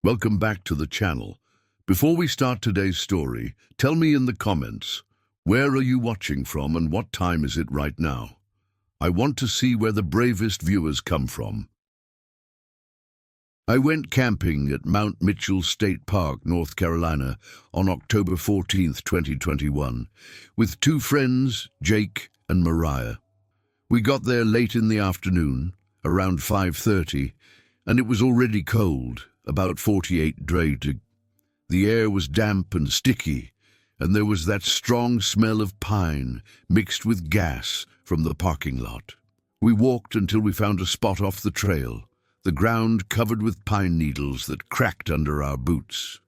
Welcome back to the channel. Before we start today's story, tell me in the comments, where are you watching from and what time is it right now? I want to see where the bravest viewers come from. I went camping at Mount Mitchell State Park, North Carolina, on October 14th, 2021, with two friends, Jake and Mariah. We got there late in the afternoon, around 5:30, and it was already cold, about 48 degrees. The air was damp and sticky, and there was that strong smell of pine mixed with gas from the parking lot. We walked until we found a spot off the trail, the ground covered with pine needles that cracked under our boots.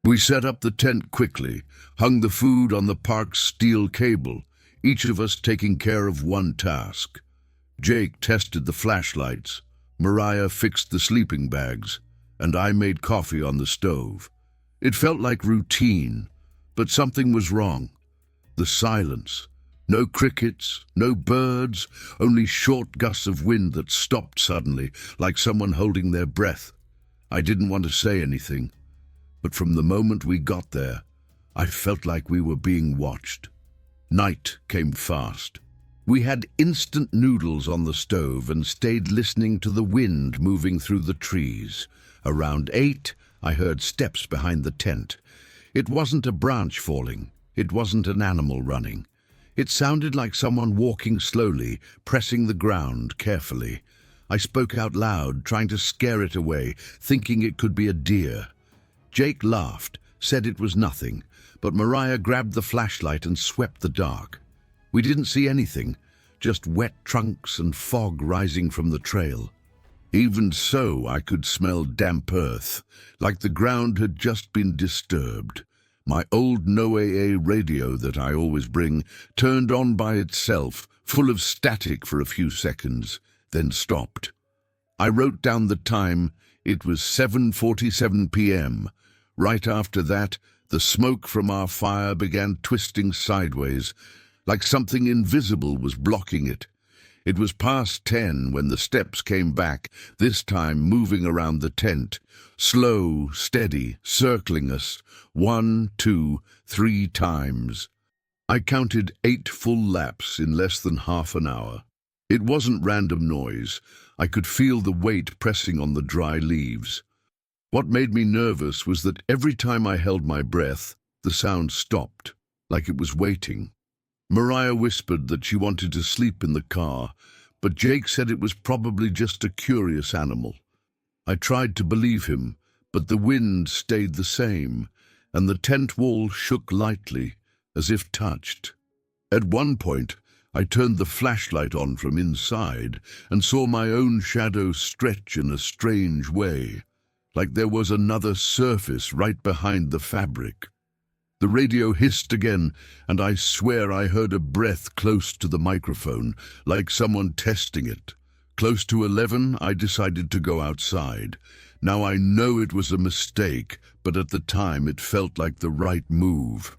We set up the tent quickly, hung the food on the park's steel cable, each of us taking care of one task. Jake tested the flashlights, Mariah fixed the sleeping bags, and I made coffee on the stove. It felt like routine, but something was wrong. The silence. No crickets, no birds, only short gusts of wind that stopped suddenly, like someone holding their breath. I didn't want to say anything, but from the moment we got there, I felt like we were being watched. Night came fast. We had instant noodles on the stove and stayed listening to the wind moving through the trees. Around 8, I heard steps behind the tent. It wasn't a branch falling. It wasn't an animal running. It sounded like someone walking slowly, pressing the ground carefully. I spoke out loud, trying to scare it away, thinking it could be a deer. Jake laughed, said it was nothing, but Mariah grabbed the flashlight and swept the dark. We didn't see anything, just wet trunks and fog rising from the trail. Even so, I could smell damp earth, like the ground had just been disturbed. My old NOAA radio that I always bring turned on by itself, full of static for a few seconds, then stopped. I wrote down the time. It was 7:47 p.m. Right after that, the smoke from our fire began twisting sideways, like something invisible was blocking it. It was past 10 when the steps came back, this time moving around the tent, slow, steady, circling us, 1, 2, 3 times. I counted 8 full laps in less than half an hour. It wasn't random noise. I could feel the weight pressing on the dry leaves. What made me nervous was that every time I held my breath, the sound stopped, like it was waiting. Mariah whispered that she wanted to sleep in the car, but Jake said it was probably just a curious animal. I tried to believe him, but the wind stayed the same, and the tent wall shook lightly, as if touched. At one point, I turned the flashlight on from inside and saw my own shadow stretch in a strange way, like there was another surface right behind the fabric. The radio hissed again, and I swear I heard a breath close to the microphone, like someone testing it. Close to 11, I decided to go outside. Now I know it was a mistake, but at the time it felt like the right move.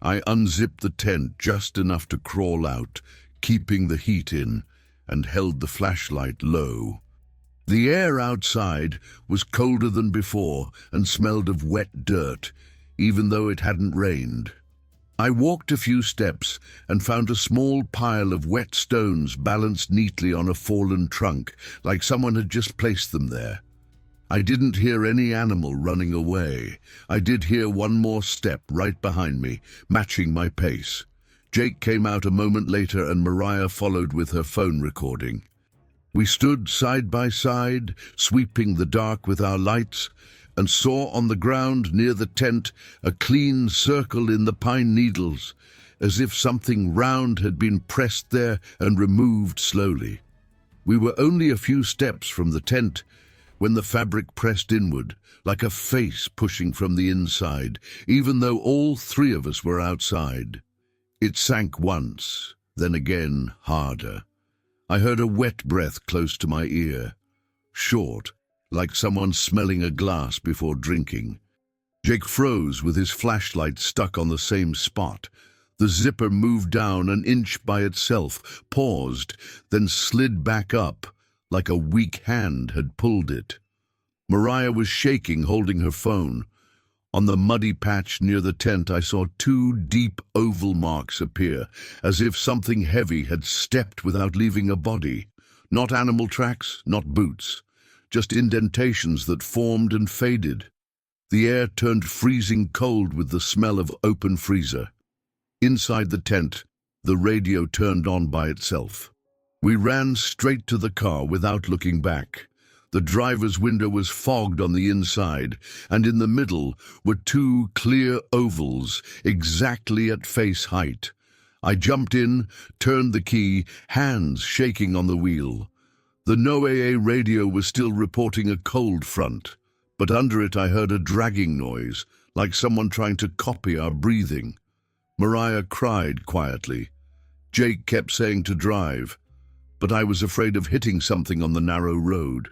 I unzipped the tent just enough to crawl out, keeping the heat in, and held the flashlight low. The air outside was colder than before and smelled of wet dirt, even though it hadn't rained. I walked a few steps and found a small pile of wet stones balanced neatly on a fallen trunk, like someone had just placed them there. I didn't hear any animal running away. I did hear one more step right behind me, matching my pace. Jake came out a moment later and Mariah followed with her phone recording. We stood side by side, sweeping the dark with our lights, and saw on the ground near the tent a clean circle in the pine needles, as if something round had been pressed there and removed slowly. We were only a few steps from the tent when the fabric pressed inward, like a face pushing from the inside, even though all 3 of us were outside. It sank once, then again harder. I heard a wet breath close to my ear, short, like someone smelling a glass before drinking. Jake froze with his flashlight stuck on the same spot. The zipper moved down an inch by itself, paused, then slid back up, like a weak hand had pulled it. Mariah was shaking, holding her phone. On the muddy patch near the tent, I saw two deep oval marks appear, as if something heavy had stepped without leaving a body. Not animal tracks, not boots, just indentations that formed and faded. The air turned freezing cold with the smell of open freezer. Inside the tent, the radio turned on by itself. We ran straight to the car without looking back. The driver's window was fogged on the inside, and in the middle were two clear ovals, exactly at face height. I jumped in, turned the key, hands shaking on the wheel. The NOAA radio was still reporting a cold front, but under it I heard a dragging noise, like someone trying to copy our breathing. Mariah cried quietly. Jake kept saying to drive, but I was afraid of hitting something on the narrow road.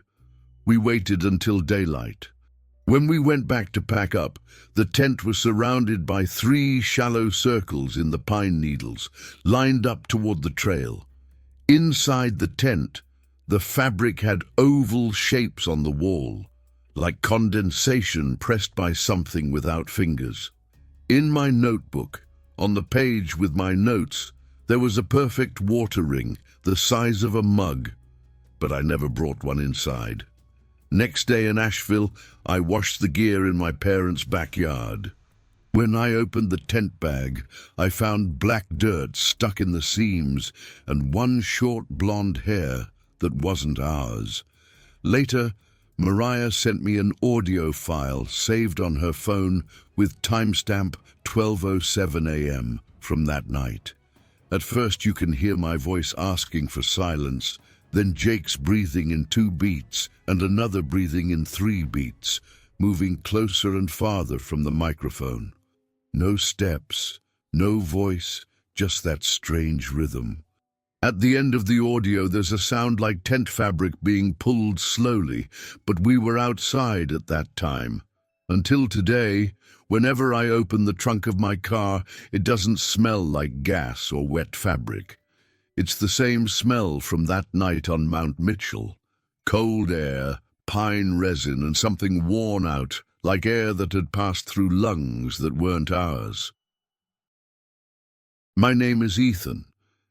We waited until daylight. When we went back to pack up, the tent was surrounded by 3 shallow circles in the pine needles, lined up toward the trail. Inside the tent, the fabric had oval shapes on the wall, like condensation pressed by something without fingers. In my notebook, on the page with my notes, there was a perfect water ring, the size of a mug, but I never brought one inside. Next day in Asheville, I washed the gear in my parents' backyard. When I opened the tent bag, I found black dirt stuck in the seams and one short blonde hair that wasn't ours. Later, Mariah sent me an audio file saved on her phone with timestamp 12:07 a.m. from that night. At first you can hear my voice asking for silence, then Jake's breathing in 2 beats and another breathing in 3 beats, moving closer and farther from the microphone. No steps, no voice, just that strange rhythm. At the end of the audio, there's a sound like tent fabric being pulled slowly, but we were outside at that time. Until today, whenever I open the trunk of my car, it doesn't smell like gas or wet fabric. It's the same smell from that night on Mount Mitchell. Cold air, pine resin, and something worn out, like air that had passed through lungs that weren't ours. My name is Ethan.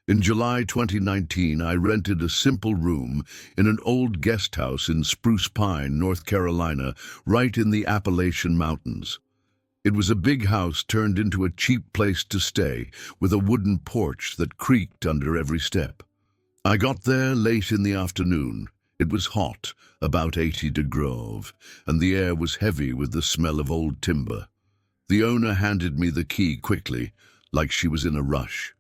In July 2019, I rented a simple room in an old guest house in Spruce Pine, North Carolina, right in the Appalachian Mountains. It was a big house turned into a cheap place to stay, with a wooden porch that creaked under every step. I got there late in the afternoon. It was hot, about 80 degrees, and the air was heavy with the smell of old timber. The owner handed me the key quickly, like she was in a rush.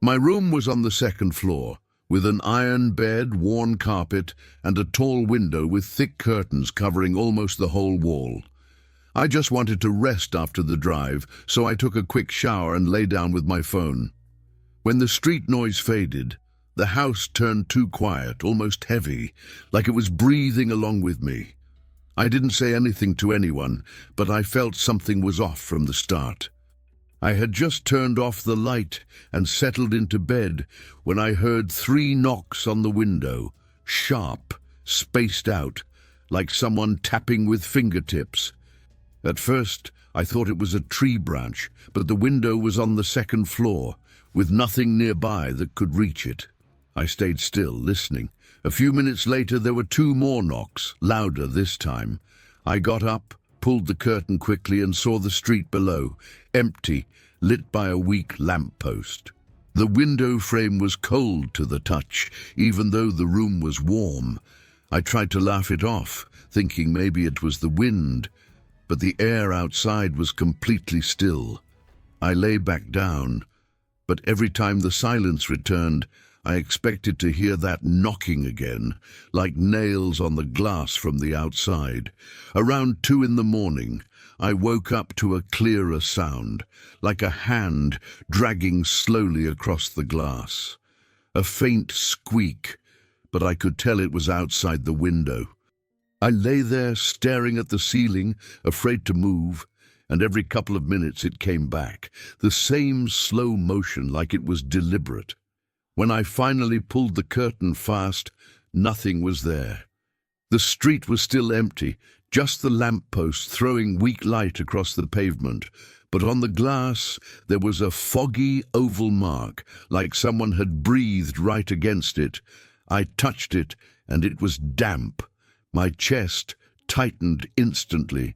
My room was on the 2nd floor, with an iron bed, worn carpet, and a tall window with thick curtains covering almost the whole wall. I just wanted to rest after the drive, so I took a quick shower and lay down with my phone. When the street noise faded, the house turned too quiet, almost heavy, like it was breathing along with me. I didn't say anything to anyone, but I felt something was off from the start. I had just turned off the light and settled into bed when I heard 3 knocks on the window, sharp, spaced out, like someone tapping with fingertips. At first, I thought it was a tree branch, but the window was on the 2nd floor, with nothing nearby that could reach it. I stayed still, listening. A few minutes later, there were 2 more knocks, louder this time. I got up, pulled the curtain quickly, and saw the street below, empty, lit by a weak lamppost. The window frame was cold to the touch, even though the room was warm. I tried to laugh it off, thinking maybe it was the wind, but the air outside was completely still. I lay back down, but every time the silence returned, I expected to hear that knocking again, like nails on the glass from the outside. Around 2 in the morning, I woke up to a clearer sound, like a hand dragging slowly across the glass. A faint squeak, but I could tell it was outside the window. I lay there staring at the ceiling, afraid to move, and every couple of minutes it came back, the same slow motion like it was deliberate. When I finally pulled the curtain fast, nothing was there. The street was still empty, just the lamppost throwing weak light across the pavement, but on the glass there was a foggy oval mark, like someone had breathed right against it. I touched it, and it was damp. My chest tightened instantly.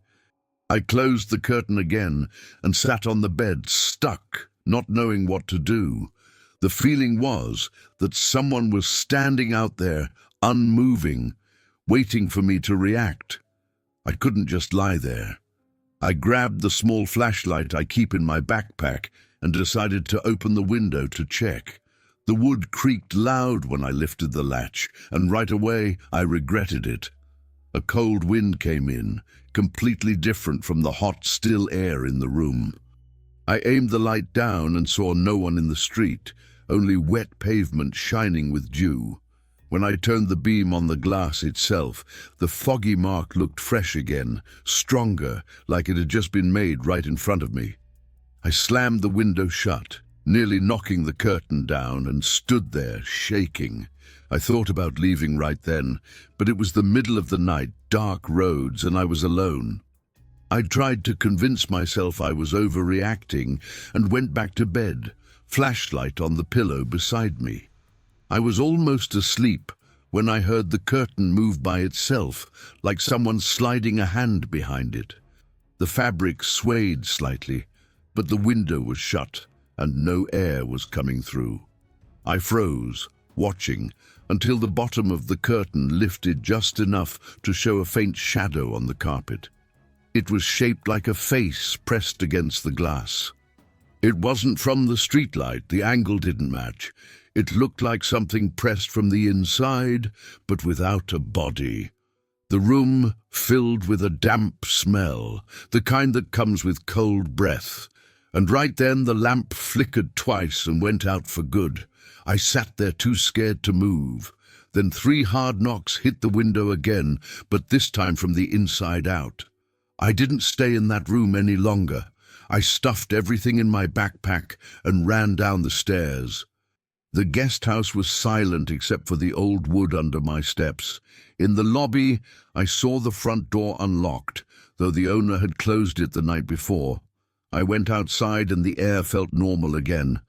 I closed the curtain again and sat on the bed, stuck, not knowing what to do. The feeling was that someone was standing out there, unmoving, waiting for me to react. I couldn't just lie there. I grabbed the small flashlight I keep in my backpack and decided to open the window to check. The wood creaked loud when I lifted the latch, and right away I regretted it. A cold wind came in, completely different from the hot, still air in the room. I aimed the light down and saw no one in the street, only wet pavement shining with dew. When I turned the beam on the glass itself, the foggy mark looked fresh again, stronger, like it had just been made right in front of me. I slammed the window shut, nearly knocking the curtain down, and stood there, shaking. I thought about leaving right then, but it was the middle of the night, dark roads, and I was alone. I tried to convince myself I was overreacting and went back to bed, flashlight on the pillow beside me. I was almost asleep when I heard the curtain move by itself, like someone sliding a hand behind it. The fabric swayed slightly, but the window was shut and no air was coming through. I froze, watching, until the bottom of the curtain lifted just enough to show a faint shadow on the carpet. It was shaped like a face pressed against the glass. It wasn't from the streetlight, the angle didn't match. It looked like something pressed from the inside, but without a body. The room filled with a damp smell, the kind that comes with cold breath. And right then the lamp flickered twice and went out for good. I sat there too scared to move. Then 3 hard knocks hit the window again, but this time from the inside out. I didn't stay in that room any longer. I stuffed everything in my backpack and ran down the stairs. The guest house was silent except for the old wood under my steps. In the lobby, I saw the front door unlocked, though the owner had closed it the night before. I went outside and the air felt normal again.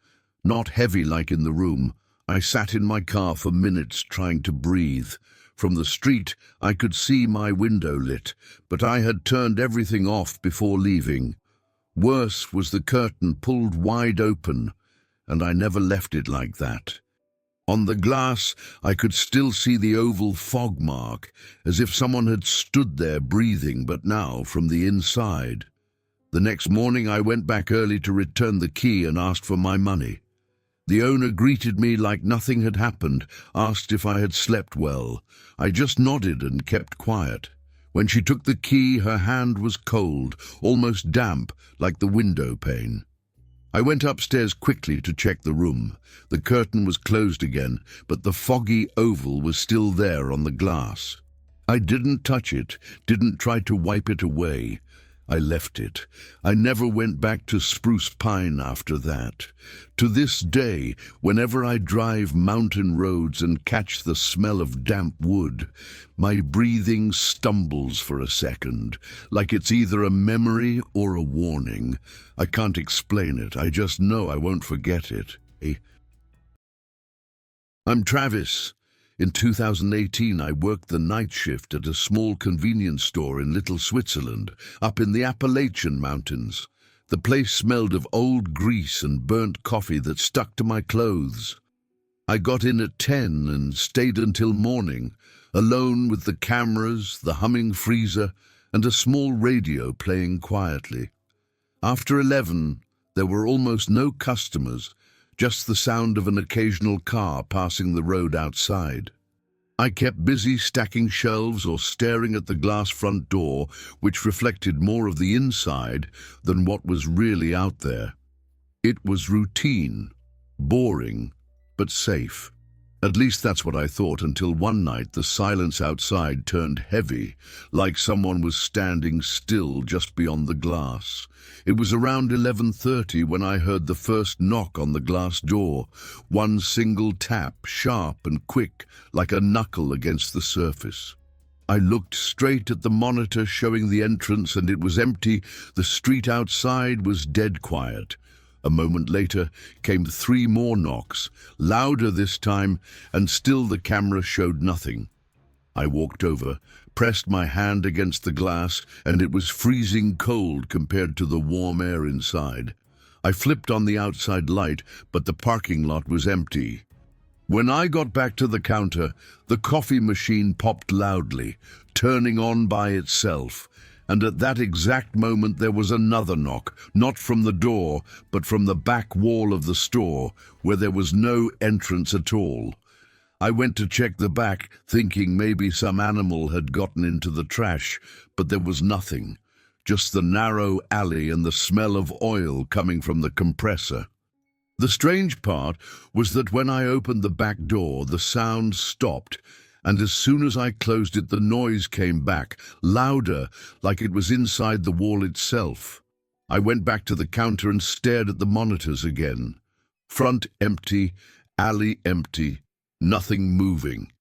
Not heavy like in the room. I sat in my car for minutes trying to breathe. From the street, I could see my window lit, but I had turned everything off before leaving. Worse was the curtain pulled wide open, and I never left it like that. On the glass, I could still see the oval fog mark, as if someone had stood there breathing, but now from the inside. The next morning, I went back early to return the key and asked for my money. The owner greeted me like nothing had happened, asked if I had slept well. I just nodded and kept quiet. When she took the key, her hand was cold, almost damp, like the window pane. I went upstairs quickly to check the room. The curtain was closed again, but the foggy oval was still there on the glass. I didn't touch it, didn't try to wipe it away. I left it. I never went back to Spruce Pine after that. To this day, whenever I drive mountain roads and catch the smell of damp wood, my breathing stumbles for a second, like it's either a memory or a warning. I can't explain it. I just know I won't forget it. I'm Travis. In 2018, I worked the night shift at a small convenience store in Little Switzerland, up in the Appalachian Mountains. The place smelled of old grease and burnt coffee that stuck to my clothes. I got in at 10 and stayed until morning, alone with the cameras, the humming freezer, and a small radio playing quietly. After 11, there were almost no customers, just the sound of an occasional car passing the road outside. I kept busy stacking shelves or staring at the glass front door, which reflected more of the inside than what was really out there. It was routine, boring, but safe. At least that's what I thought, until one night the silence outside turned heavy, like someone was standing still just beyond the glass. It was around 11:30 when I heard the first knock on the glass door, one single tap, sharp and quick, like a knuckle against the surface. I looked straight at the monitor showing the entrance, and it was empty. The street outside was dead quiet. A moment later came 3 more knocks, louder this time, and still the camera showed nothing. I walked over, pressed my hand against the glass, and it was freezing cold compared to the warm air inside. I flipped on the outside light, but the parking lot was empty. When I got back to the counter, the coffee machine popped loudly, turning on by itself. And at that exact moment there was another knock, not from the door, but from the back wall of the store, where there was no entrance at all. I went to check the back, thinking maybe some animal had gotten into the trash, but there was nothing. Just the narrow alley and the smell of oil coming from the compressor. The strange part was that when I opened the back door, the sound stopped, and as soon as I closed it, the noise came back, louder, like it was inside the wall itself. I went back to the counter and stared at the monitors again. Front empty, alley empty, nothing moving.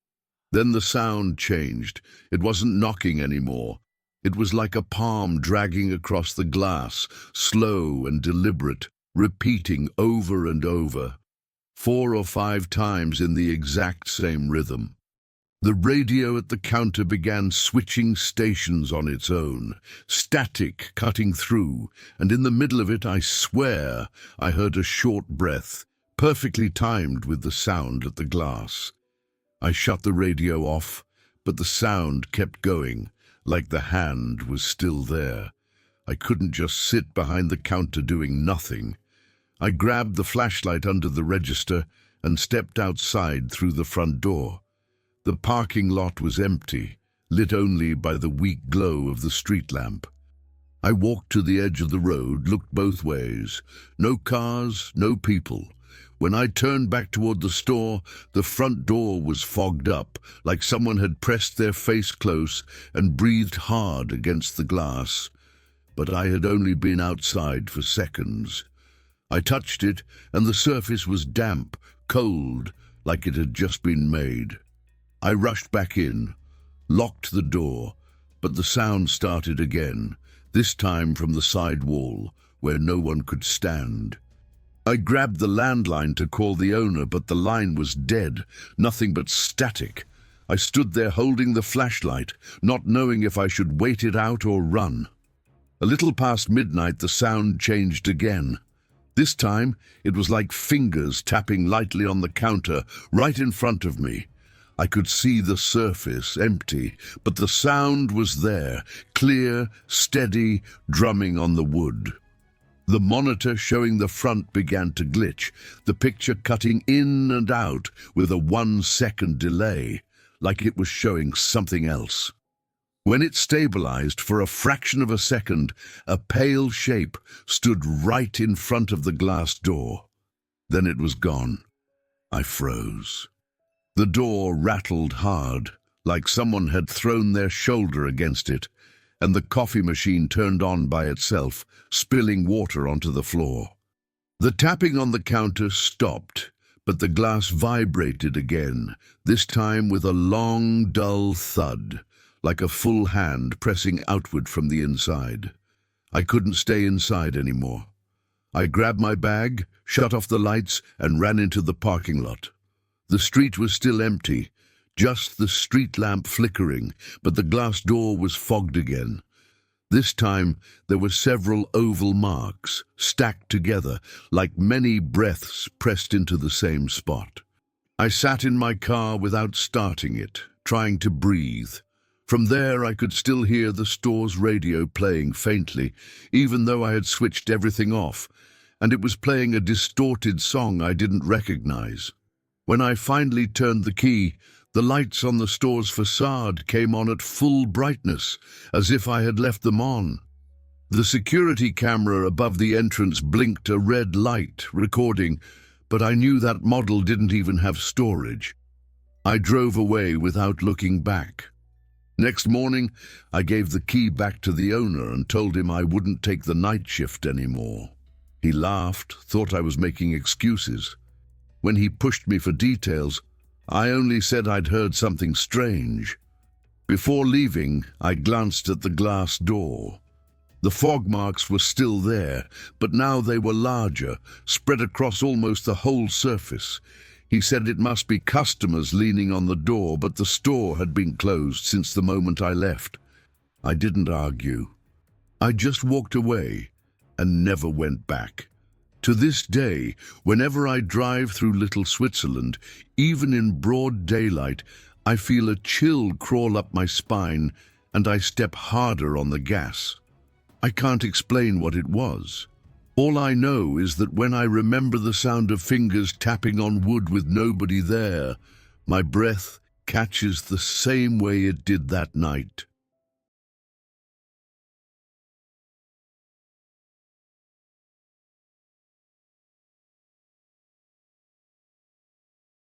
Then the sound changed. It wasn't knocking anymore. It was like a palm dragging across the glass, slow and deliberate, repeating over and over, 4 or 5 times in the exact same rhythm. The radio at the counter began switching stations on its own, static cutting through, and in the middle of it, I swear, I heard a short breath, perfectly timed with the sound at the glass. I shut the radio off, but the sound kept going, like the hand was still there. I couldn't just sit behind the counter doing nothing. I grabbed the flashlight under the register and stepped outside through the front door. The parking lot was empty, lit only by the weak glow of the street lamp. I walked to the edge of the road, looked both ways. No cars, no people. When I turned back toward the store, the front door was fogged up, like someone had pressed their face close and breathed hard against the glass. But I had only been outside for seconds. I touched it, and the surface was damp, cold, like it had just been made. I rushed back in, locked the door, but the sound started again, this time from the side wall, where no one could stand. I grabbed the landline to call the owner, but the line was dead, nothing but static. I stood there holding the flashlight, not knowing if I should wait it out or run. A little past midnight, the sound changed again. This time, it was like fingers tapping lightly on the counter right in front of me. I could see the surface, empty, but the sound was there, clear, steady, drumming on the wood. The monitor showing the front began to glitch, the picture cutting in and out with a 1-second delay, like it was showing something else. When it stabilized for a fraction of a second, a pale shape stood right in front of the glass door. Then it was gone. I froze. The door rattled hard, like someone had thrown their shoulder against it, and the coffee machine turned on by itself, spilling water onto the floor. The tapping on the counter stopped, but the glass vibrated again, this time with a long, dull thud, like a full hand pressing outward from the inside. I couldn't stay inside anymore. I grabbed my bag, shut off the lights, and ran into the parking lot. The street was still empty, just the street lamp flickering, but the glass door was fogged again. This time there were several oval marks, stacked together, like many breaths pressed into the same spot. I sat in my car without starting it, trying to breathe. From there I could still hear the store's radio playing faintly, even though I had switched everything off, and it was playing a distorted song I didn't recognize. When I finally turned the key, the lights on the store's facade came on at full brightness, as if I had left them on. The security camera above the entrance blinked a red light, recording, but I knew that model didn't even have storage. I drove away without looking back. Next morning, I gave the key back to the owner and told him I wouldn't take the night shift anymore. He laughed, thought I was making excuses. When he pushed me for details, I only said I'd heard something strange. Before leaving, I glanced at the glass door. The fog marks were still there, but now they were larger, spread across almost the whole surface. He said it must be customers leaning on the door, but the store had been closed since the moment I left. I didn't argue. I just walked away and never went back. To this day, whenever I drive through Little Switzerland, even in broad daylight, I feel a chill crawl up my spine and I step harder on the gas. I can't explain what it was. All I know is that when I remember the sound of fingers tapping on wood with nobody there, my breath catches the same way it did that night.